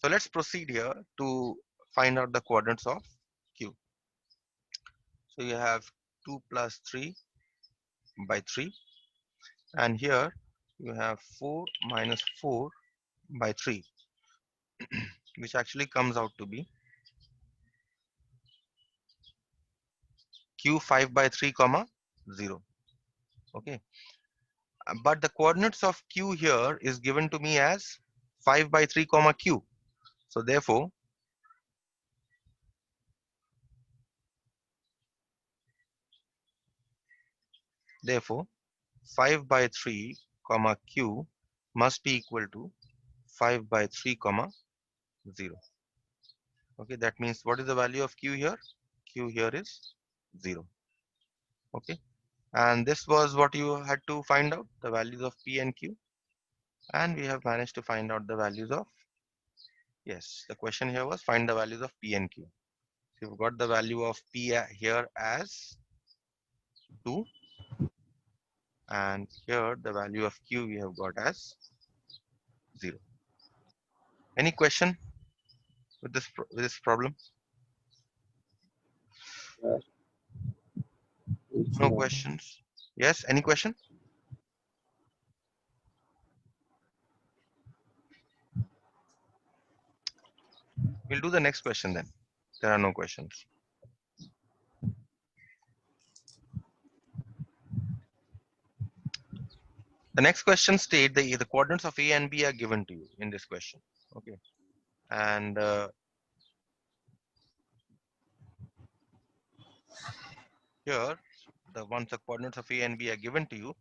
So let's proceed here to find out the coordinates of Q. So you have 2 plus 3 by 3, and here you have 4 minus 4 by 3, which actually comes out to be Q 5 by 3 comma 0. Okay, but the coordinates of Q here is given to me as 5 by 3 comma Q. So therefore 5 by 3 comma Q must be equal to 5 by 3 comma 0. Okay, that means what is the value of Q here? Q here is 0. Okay, and this was what you had to find out, the values of P and Q, and we have managed to find out the values of, yes, the question here was find the values of P and Q. So you've got the value of P here as 2, and here the value of Q we have got as 0. Any question with this problem? Uh, No no. questions? Yes, any question? We'll do the next question then. There are no questions. The next question state the coordinates of A and B are given to you in this question. Okay, and here once the coordinates of A and B are given to you,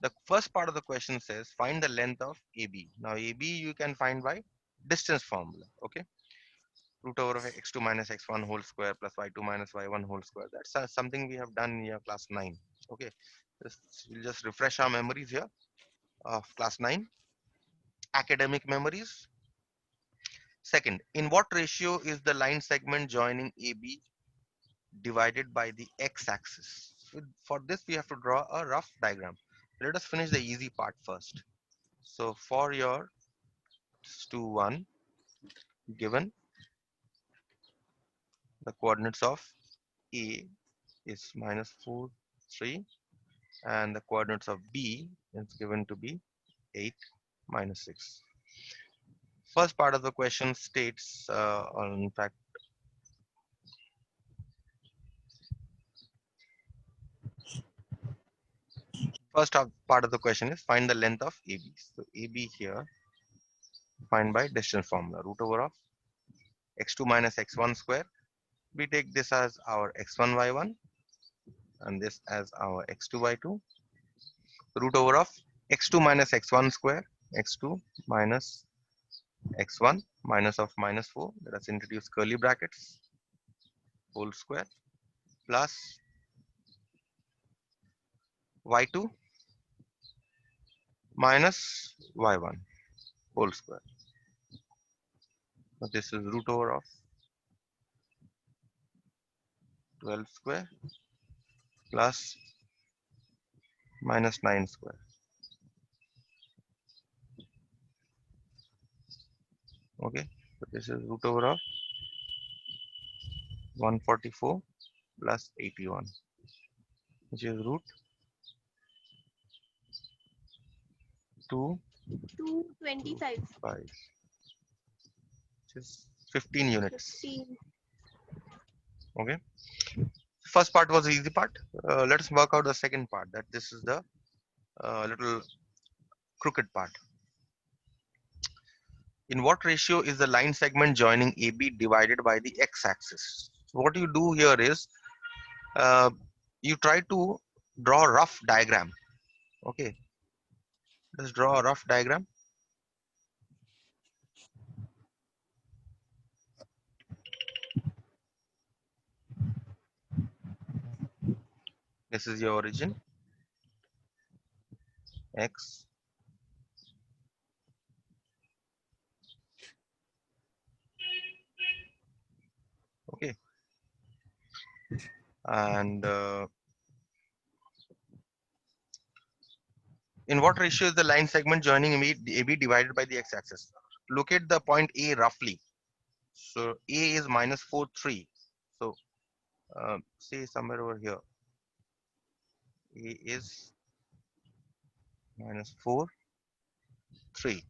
the first part of the question says find the length of AB. Now AB you can find by distance formula. Okay, root over of x2 minus x1 whole square plus y2 minus y1 whole square. That's something we have done in your class 9. Okay, we'll just refresh our memories here of class 9, academic memories. Second, in what ratio is the line segment joining AB divided by the x-axis? For this, we have to draw a rough diagram. Let us finish the easy part first. So for your 2, 1, given the coordinates of A is minus 4, 3, and the coordinates of B is given to be 8, minus 6. First part of the question states, or in fact, part of the question is find the length of AB. So AB here, find by distance formula, root over of x2 minus x1 square. We take this as our x1 y1 and this as our x2 y2. Root over of x2 minus x1 square, x2 minus x1 minus of minus 4. Let us introduce curly brackets, whole square, plus y2 minus y1 whole square. So this is root over of 12 square plus minus 9 square. Okay, so this is root over of 144 plus 81, which is root 225. 5, which is 15 units. 15. Okay, first part was the easy part. Let's work out the second part, that this is the little crooked part. In what ratio is the line segment joining AB divided by the x-axis? So what you do here is uh, you try to draw a rough diagram. Okay, let's draw a rough diagram. This is your origin, x, okay, and in what ratio is the line segment joining AB divided by the x-axis? Locate the point A roughly. So A is minus 4, 3. So say somewhere over here, A is minus 4, 3.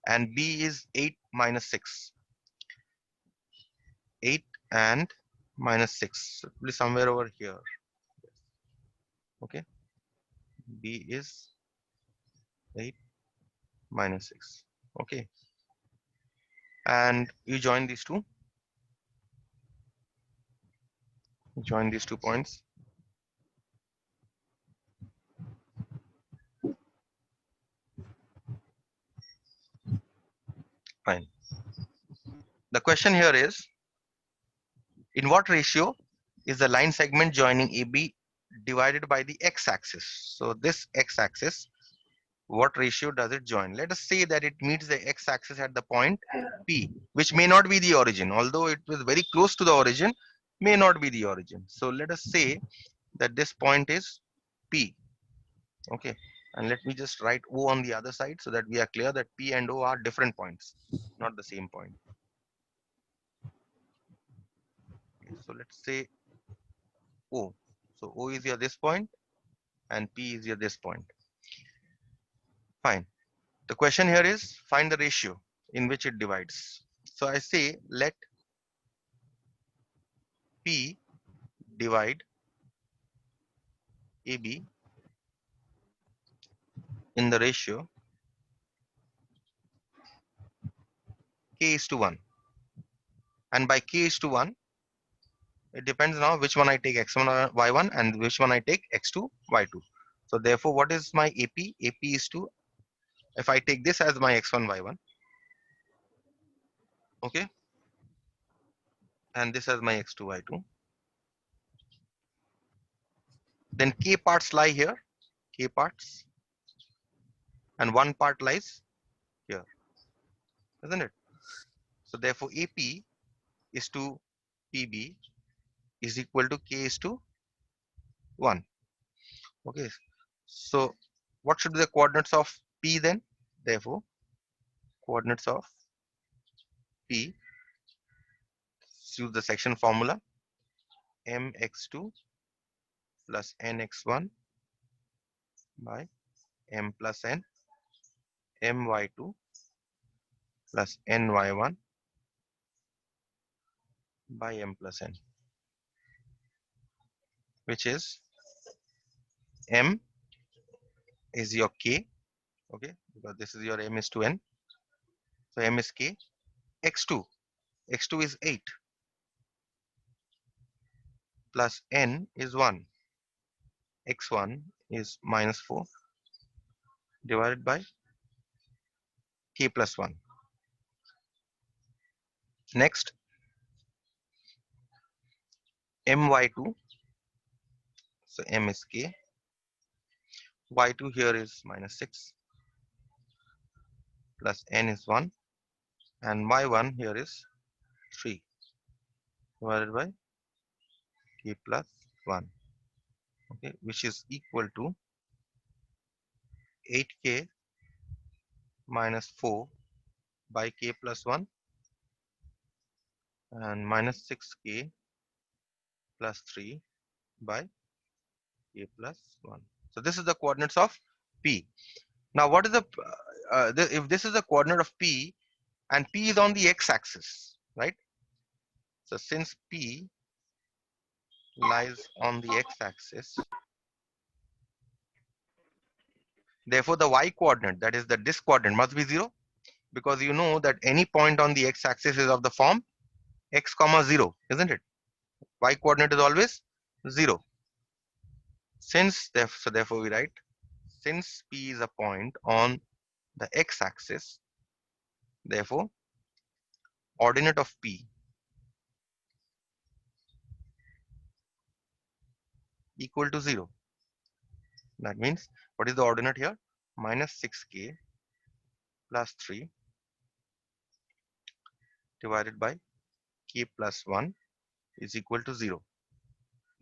And B is 8 minus 6. 8 and minus 6. So it will be somewhere over here. Okay. B is 8 minus 6. Okay. And you join these two. Join these 2 points. Fine. The question here is, in what ratio is the line segment joining AB divided by the x-axis? So this x-axis, what ratio does it join? Let us say that it meets the x-axis at the point P, which may not be the origin, although it was very close to the origin, may not be the origin. So let us say that this point is P. Okay. And let me just write O on the other side so that we are clear that P and O are different points, not the same point. Okay, so let's say O. So O is your this point and P is your this point. Fine. The question here is find the ratio in which it divides. So I say let P divide AB in the ratio K is to 1. And by K is to 1, it depends now which one I take x1 or y1 and which one I take x2, y2. So therefore, what is my AP? AP is to, if I take this as my x1, y1, okay, and this as my x2, y2, then K parts lie here, K parts, and one part lies here, isn't it? So therefore, AP is to PB is equal to K is to 1. Okay. So what should be the coordinates of P then? Therefore, coordinates of P, use the section formula, mx2 plus nx1 by m plus n, my2 plus ny1 by m plus n, which is m is your k, okay, because this is your m is to n. So m is k, x2, x2 is 8 plus n is 1, x1 is minus 4 divided by k plus 1. Next, my2, so m is k, y2 here is minus 6 plus n is 1 and y1 here is 3 divided by k plus 1, okay, which is equal to 8k minus 4 by k plus 1 and minus 6k plus 3 by k plus 1. So this is the coordinates of P. Now what is if this is the coordinate of P and P is on the x-axis, right? So since P lies on the x-axis, therefore the y coordinate, that is the disk coordinate, must be 0, because you know that any point on the x-axis is of the form x comma 0, isn't it? Y coordinate is always 0. So therefore we write, since P is a point on the x-axis, therefore ordinate of P equal to 0. That means, what is the ordinate here? Minus 6k plus 3 divided by k plus 1 is equal to 0.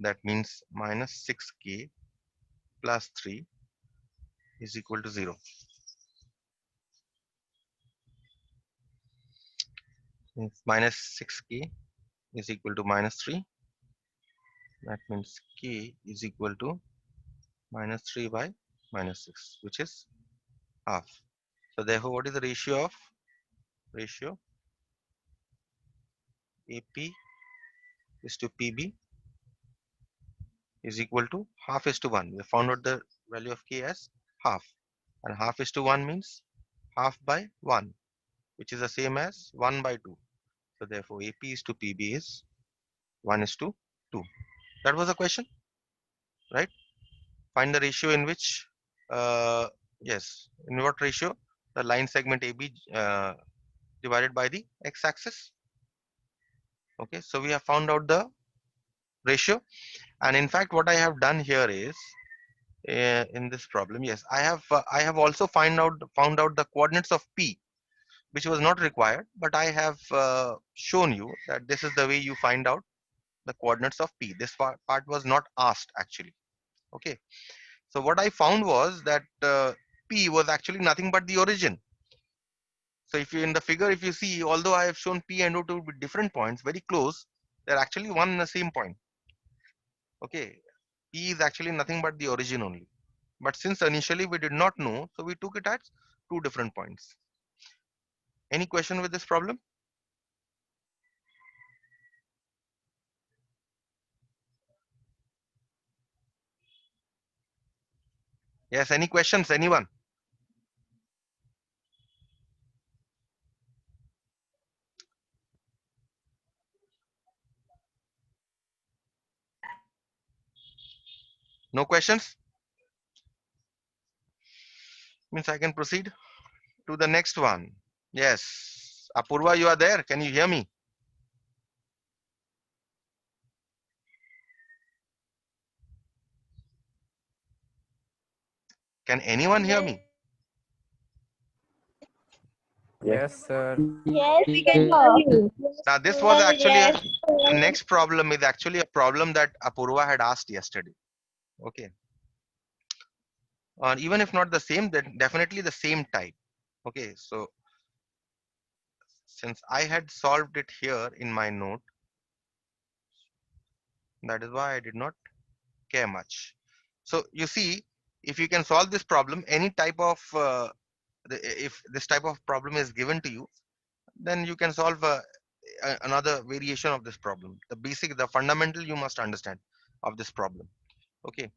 That means minus 6k plus 3 is equal to 0. If minus 6k is equal to minus 3, that means k is equal to minus 3 by minus 6, which is half. So therefore, what is the ratio of AP is to PB is equal to half is to 1. We found out the value of k as half, and half is to 1 means half by 1, which is the same as 1 by 2. So therefore, AP is to PB is 1 is to 2. That was the question, right? Find the ratio in which, yes, in what ratio the line segment AB divided by the x-axis. Okay, so we have found out the ratio, and in fact, what I have done here is in this problem, yes, I have also found out the coordinates of P, which was not required, but I have shown you that this is the way you find out the coordinates of P. This part was not asked actually. Okay, so what I found was that P was actually nothing but the origin. So if you in the figure, if you see, although I have shown P and O to be different points, very close, they're actually one and the same point. Okay, P is actually nothing but the origin only. But since initially we did not know, so we took it as two different points. Any question with this problem? Yes, any questions? Anyone? No questions? Means I can proceed to the next one. Yes. Apurva, you are there. Can you hear me? Can anyone hear me? Yes, sir. Yes, we can hear you. Now, this was actually Yes. the next problem is actually a problem that Apurva had asked yesterday. Okay. Or even if not the same, then definitely the same type. Okay. So since I had solved it here in my note, that is why I did not care much. So you see, if you can solve this problem, any type of if this type of problem is given to you, then you can solve another variation of this problem. The basic, the fundamental you must understand of this problem. Okay.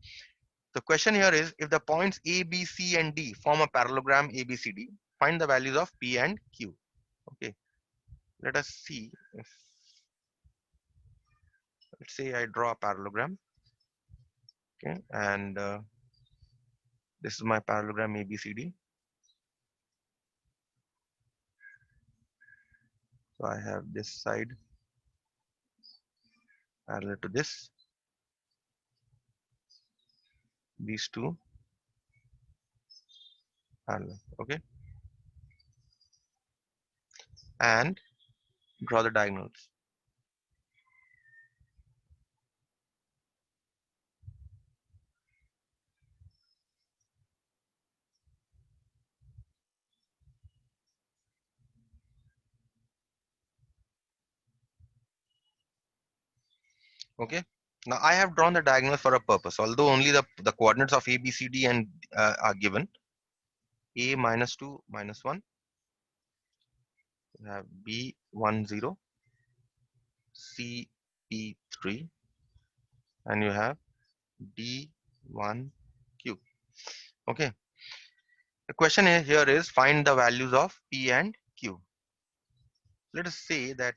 The question here is, if the points A, B, C, and D form a parallelogram ABCD, find the values of P and Q. Okay. Let us see if, let's say I draw a parallelogram. Okay. And this is my parallelogram ABCD. So I have this side parallel to this, these two parallel. Okay. And draw the diagonals. Okay. Now I have drawn the diagonal for a purpose, although only the coordinates of A, B, C, D and are given. A minus 2 minus 1. You have B 1 0, C P 3, and you have D 1 Q. Okay. The question here is find the values of P and Q. Let us say that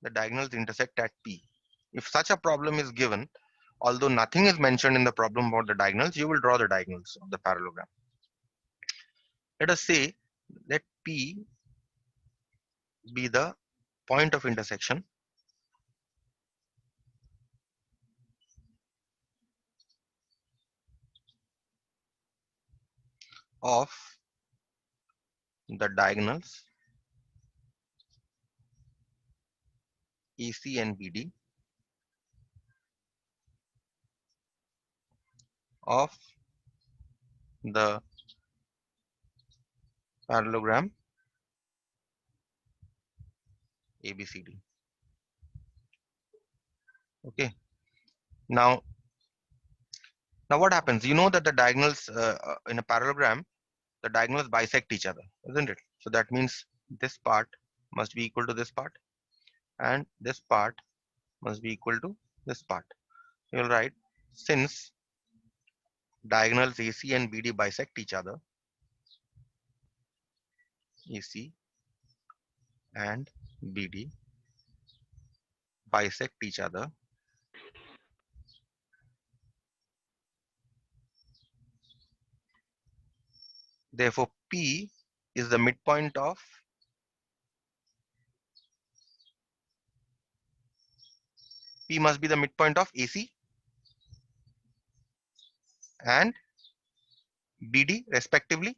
the diagonals intersect at P. If such a problem is given, although nothing is mentioned in the problem about the diagonals, you will draw the diagonals of the parallelogram. Let us say let P be the point of intersection of the diagonals AC and BD of the parallelogram ABCD. Okay. Now what happens? You know that the diagonals in a parallelogram, the diagonals bisect each other, isn't it? So that means this part must be equal to this part, and this part must be equal to this part. You'll write, since diagonals AC and BD bisect each other, AC and BD bisect each other, therefore P is the midpoint of P must be the midpoint of AC and BD respectively.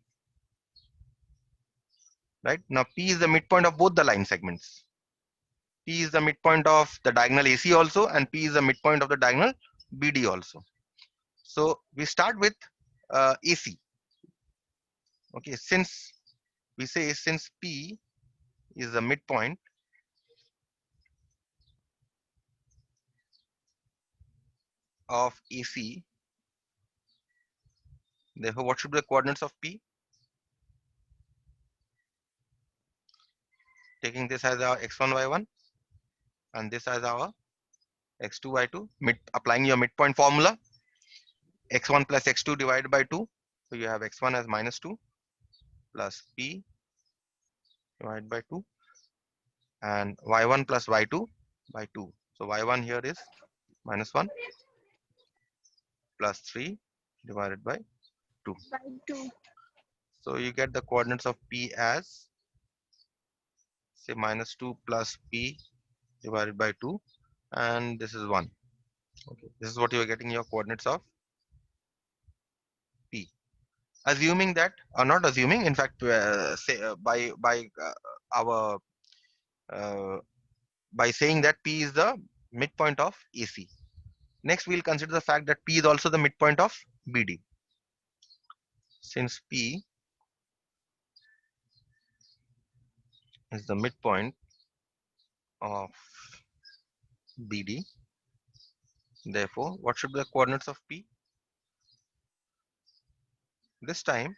Right now, P is the midpoint of both the line segments. P is the midpoint of the diagonal AC also, and P is the midpoint of the diagonal BD also. So we start with AC. Okay, since we say since P is the midpoint of AC, therefore what should be the coordinates of P? Taking this as our x1, y1, and this as our x2, y2, applying your midpoint formula, x1 plus x2 divided by 2. So you have x1 as -2 plus P divided by 2, and y1 plus y2 by 2. So y1 here is -1 plus 3 divided by 2. So you get the coordinates of P as, say, -2 plus P divided by 2, and this is 1. Okay, this is what you are getting your coordinates of P. Assuming that, or not assuming, in fact, say our by saying that P is the midpoint of AC. Next, we'll consider the fact that P is also the midpoint of BD. Since P is the midpoint of BD, therefore, what should be the coordinates of P? This time,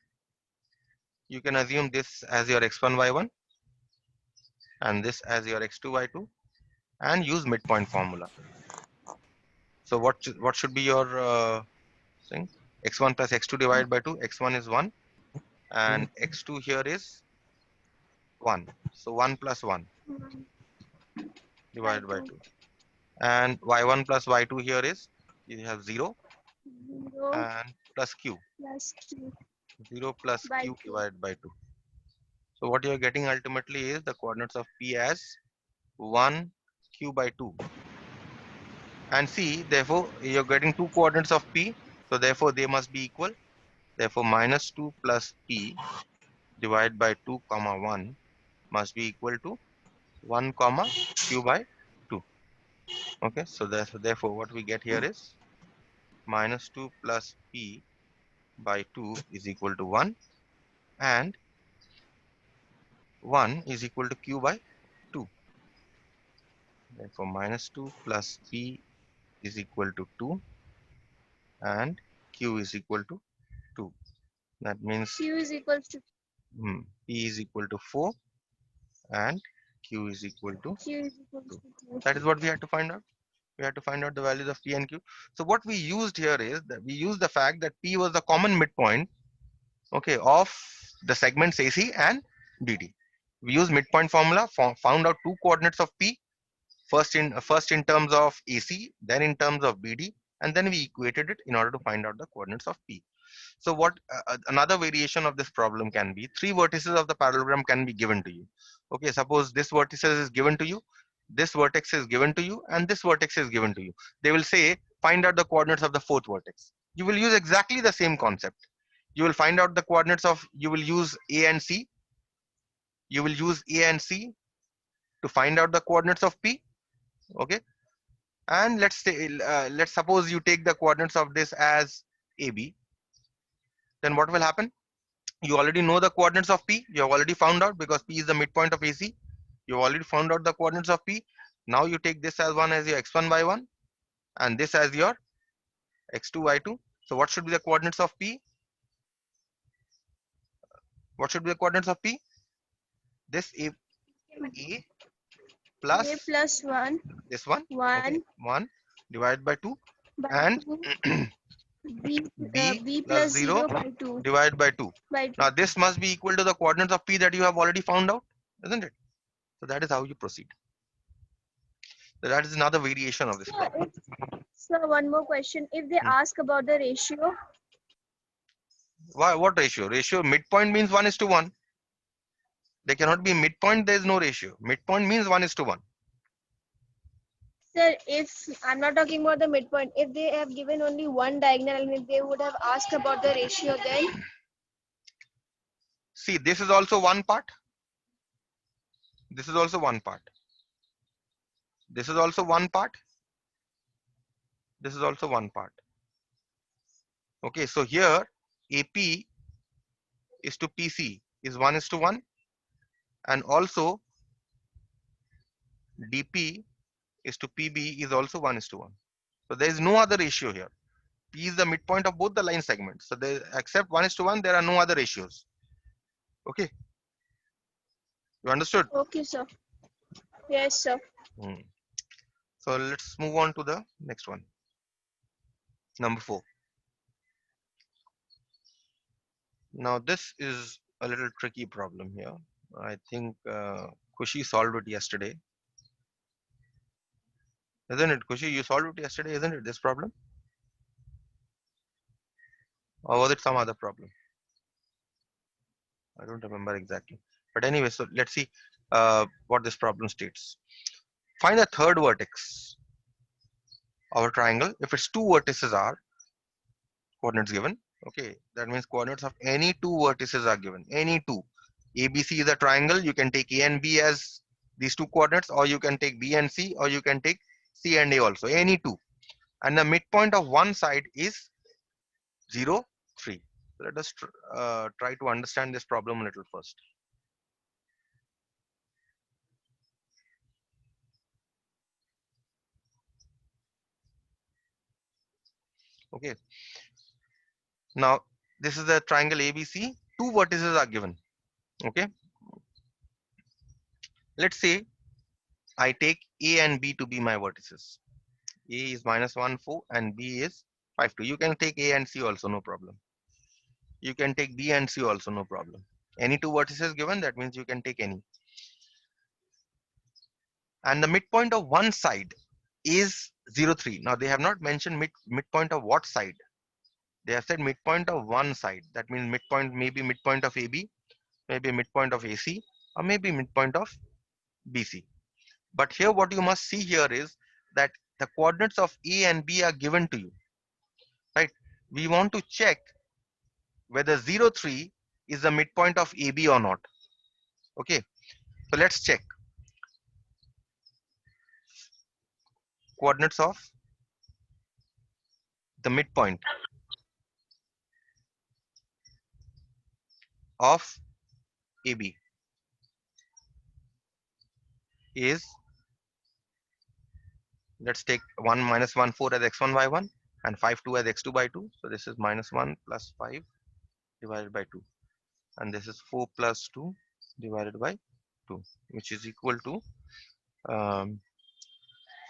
you can assume this as your x1, y1, and this as your x2, y2, and use midpoint formula. So what should be your thing? X1 plus x2 divided by 2. X1 is 1, and x2 here is 1. So 1 plus 1 divided by 2. And y1 plus y2 here is, you have 0 and plus q. 0 plus q divided by 2. So what you are getting ultimately is the coordinates of P as 1 q by 2. And C, therefore, you're getting two coordinates of P. So therefore, they must be equal. Therefore, -2 plus P divided by 2 comma 1 must be equal to 1 comma q by 2. Okay, so therefore what we get here is -2 plus P by 2 is equal to 1, and 1 is equal to q by 2. Therefore, -2 plus P is equal to 2, and q is equal to 2. That means Q is equal to P is equal to 4 and Q is equal to Q is equal 2. to That is what we had to find out. We had to find out the values of P and Q. So what we used here is that we used the fact that P was the common midpoint, okay, of the segments AC and BD. We used midpoint formula, found out two coordinates of P, first in terms of AC, then in terms of BD, and then we equated it in order to find out the coordinates of P. So what another variation of this problem can be, three vertices of the parallelogram can be given to you. Okay, suppose this vertex is given to you, this vertex is given to you, and this vertex is given to you. They will say, find out the coordinates of the fourth vertex. You will use exactly the same concept. You will find out the coordinates of, you will use A and C. You will use A and C to find out the coordinates of P. Okay, and let's say, let's suppose you take the coordinates of this as AB. Then what will happen? You already know the coordinates of P. You have already found out because P is the midpoint of AC. You already found out the coordinates of P. Now you take this as 1 as your x1 y1 and this as your x2 y2. So what should be the coordinates of P? What should be the coordinates of P? This A plus A plus 1, this one. 1 Okay, 1 divided by 2 by and 2, B, B B plus plus 0 0 by 2 divided by 2. by 2. Now this must be equal to the coordinates of P that you have already found out, isn't it? So that is how you proceed. So that is another variation of this So, problem. so one more question. If they ask about the ratio, Why? What ratio? Ratio midpoint means 1:1. There cannot be midpoint. There is no ratio. Midpoint means 1:1. sir, if I'm not talking about the midpoint, if they have given only one diagonal and if they would have asked about the ratio, then See, this is also one part. This is also one part. This is also one part. This is also one part. Okay, so here AP is to PC is 1:1, and also DP is to PB is also 1:1. So there is no other ratio here. P is the midpoint of both the line segments. So they except 1:1, there are no other ratios. Okay, you understood? okay, sir. Yes, sir. Hmm. So let's move on to the next one. Number 4. Now this is a little tricky problem here. I think Kushi solved it yesterday. Isn't it, Kushi? You solved it yesterday, isn't it, this problem? Or was it some other problem? I don't remember exactly. But anyway, so let's see what this problem states. Find the third vertex of a triangle if its two vertices are coordinates given. Okay, that means coordinates of any two vertices are given. Any two. ABC is a triangle. You can take A and B as these two coordinates, or you can take B and C, or you can take C and A also. Any two. And the midpoint of one side is 0, 3. So let us try to understand this problem a little first. Okay. Now this is the triangle ABC. Two vertices are given. Okay. Let's say I take A and B to be my vertices. A is -1, 4 and B is 5, 2. You can take A and C also, no problem. You can take B and C also, no problem. Any two vertices given, that means you can take any. And the midpoint of one side is 0, 3. Now they have not mentioned midpoint of what side. They have said midpoint of one side. That means midpoint, maybe midpoint of AB, maybe midpoint of AC, or maybe midpoint of BC. But here what you must see here is that the coordinates of A and B are given to you, right? We want to check whether 0, 3 is the midpoint of AB or not. Okay, so let's check coordinates of the midpoint of AB is, let's take 1 -1 4 as x1 y1 and 5 2 as x2 by 2. So this is -1 plus 5 divided by 2, and this is 4 plus 2 divided by 2, which is equal to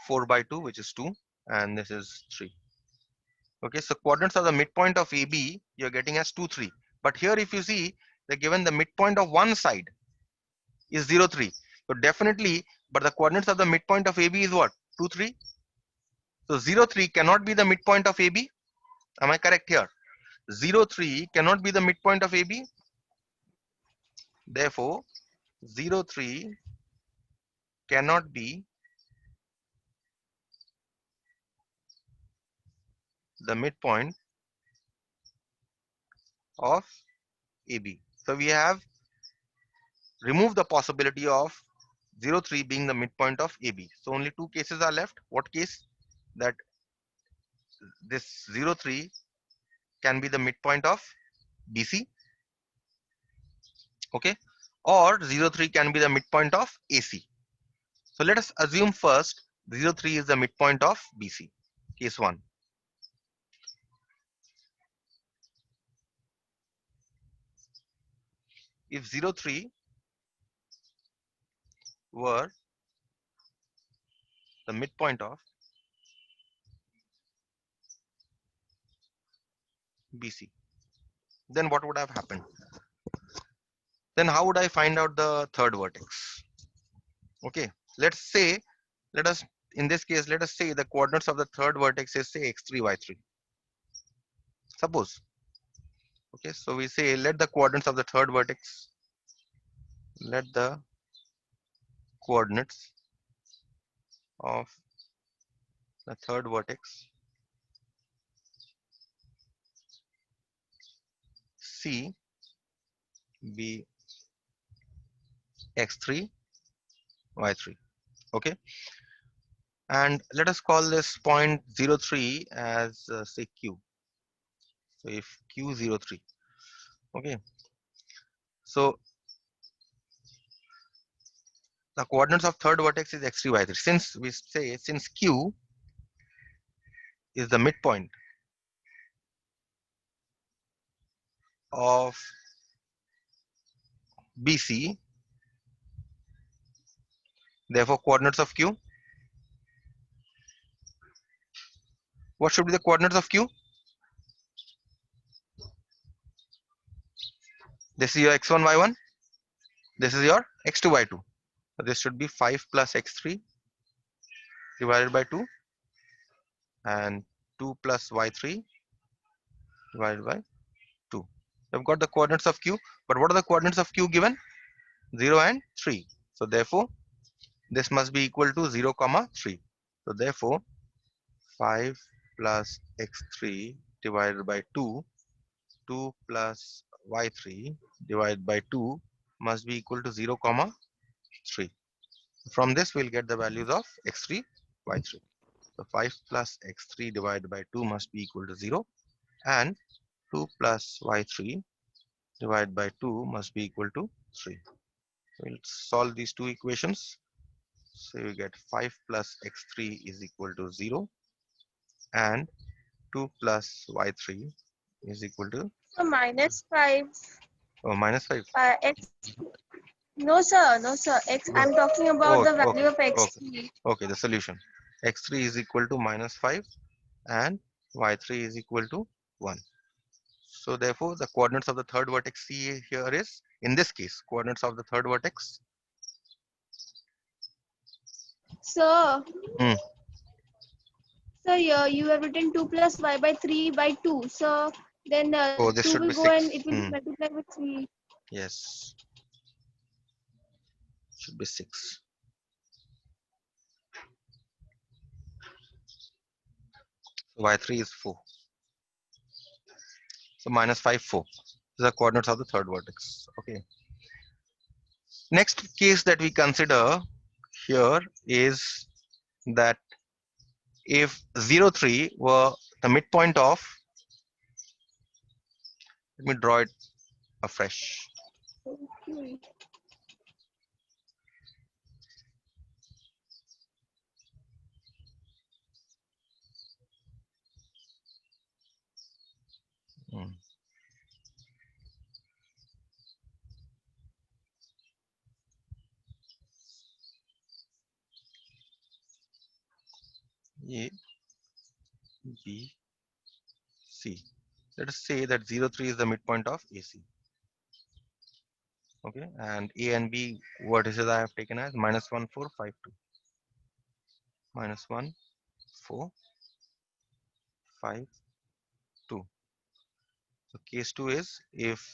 4 by 2, which is 2, and this is 3. Okay, so coordinates of the midpoint of AB you're getting as 2, 3. But here if you see, they're given the midpoint of one side is 0, 3. So definitely, but the coordinates of the midpoint of AB is what? 2, 3. So 0, 3 cannot be the midpoint of AB. Am I correct here? 0, 3 cannot be the midpoint of AB. Therefore, 0, 3 cannot be the midpoint of AB. So we have removed the possibility of 0, 3 being the midpoint of AB. So only two cases are left. What case? That this 0, 3 can be the midpoint of BC. Okay. or 03 can be the midpoint of AC. So let us assume first 03 is the midpoint of BC. Case 1. If 03 were the midpoint of BC, then what would have happened? Then how would I find out the third vertex? Okay, let us, in this case, let us say the coordinates of the third vertex is say x3, y3. Suppose. Okay, so we say let the coordinates of the third vertex, let the coordinates of the third vertex C be x3, y3. Okay, and let us call this point 03 as say q. So if q03, okay, so the coordinates of third vertex is x3, y3. Since we say since q is the midpoint of BC, therefore coordinates of q, what should be the coordinates of q? This is your x1, y1, this is your x2, y2. So this should be 5 plus x3 divided by 2 and 2 plus y3 divided by 2. We've got the coordinates of q, but what are the coordinates of q given? 0 and 3. So therefore this must be equal to 0 comma 3. So therefore 5 plus x3 divided by 2, 2 plus y3 divided by 2 must be equal to 0 comma 3. From this we'll get the values of x3, y3. So 5 plus x3 divided by 2 must be equal to 0, and 2 plus y3 divided by 2 must be equal to 3. We'll solve these two equations. So you get 5 plus x3 is equal to 0 and 2 plus y3 is equal to So -5 minus 5. x. No sir, no sir. X. No. I'm talking about the Okay, value of okay, x3. okay. The solution x3 is equal to minus 5 and y3 is equal to 1. So therefore the coordinates of the third vertex C here is, in this case, coordinates of the third vertex. Sir, Hmm. sir, you have written 2 plus y by 3 by 2. So then Oh, this 2 should will be go and 6. it will be multiplied with 3. Yes, should be 6. So y3 is 4. So minus 5, 4. These are coordinates of the third vertex. Okay. Next case that we consider here is that if 03 were the midpoint of, let me draw it afresh. Okay. Hmm. A, B, C. Let us say that 03 is the midpoint of AC. Okay, and A and B vertices I have taken as minus 1, 4, 5, 2. Minus 1, 4, 5, 2. So case 2 is if,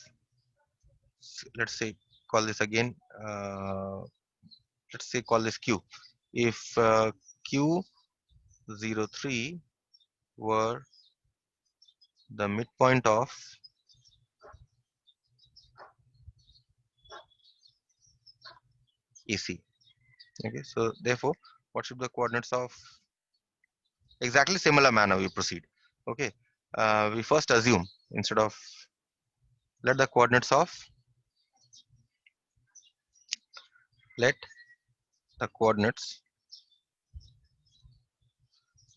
let's say, call this again, let's say call this Q. If Q03 were the midpoint of AC. Okay, so therefore, what should be the coordinates of, exactly similar manner we proceed. Okay, we first assume, instead of, let the coordinates of let the coordinates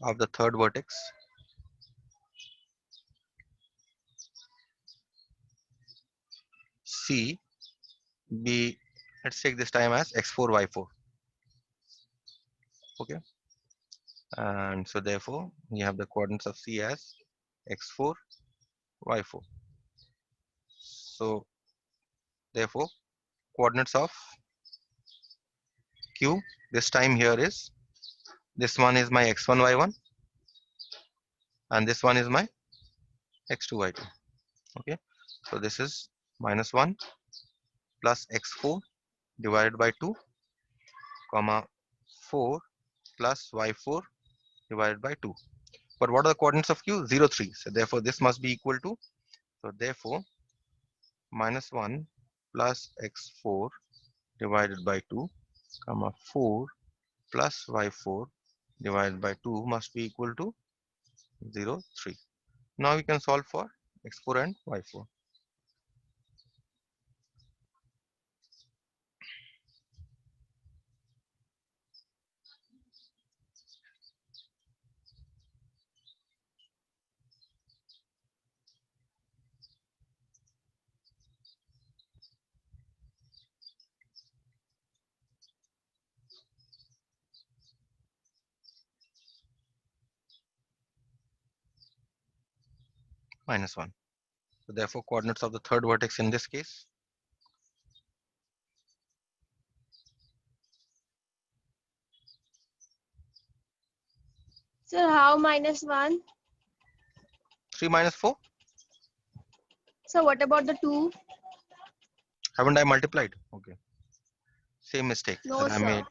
of the third vertex C be, let's take this time as x4 y4. Okay, and so therefore we have the coordinates of C as x4 y4. So therefore coordinates of Q this time here is, this one is my x1 y1 and this one is my x2 y2. Okay, so this is -1 plus x4 divided by 2 comma 4 plus y4 divided by 2. But what are the coordinates of Q? 0, 3. So therefore this must be equal to, so therefore -1 plus x4 divided by 2 comma 4 plus y4 divided by 2 must be equal to 0, 3. Now we can solve for x4 and y4. -1. So therefore coordinates of the third vertex in this case, Sir, how -1? 3 minus 4. So what about the 2? Haven't I multiplied? Okay, same mistake No, that I sir. made.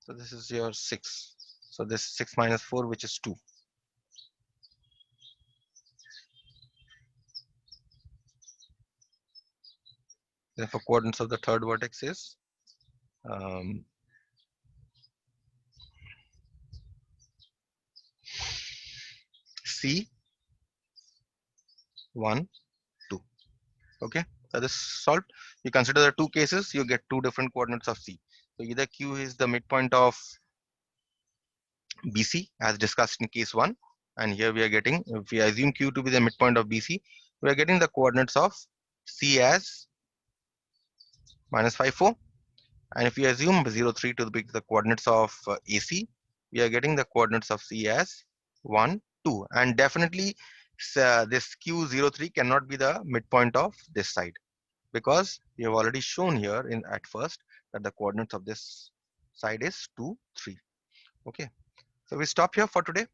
So this is your 6. So this 6 minus 4, which is 2. Therefore coordinates of the third vertex is C 1, 2. Okay, so this solved. You consider the two cases, you get two different coordinates of C. So either Q is the midpoint of BC as discussed in case 1, and here we are getting, if we assume Q to be the midpoint of BC, we are getting the coordinates of C as -5, 4, and if we assume 0, 3 to be the coordinates of AC, we are getting the coordinates of C as 1, 2, and definitely this Q03 cannot be the midpoint of this side, because we have already shown here in at first that the coordinates of this side is 2, 3. Okay, so we stop here for today.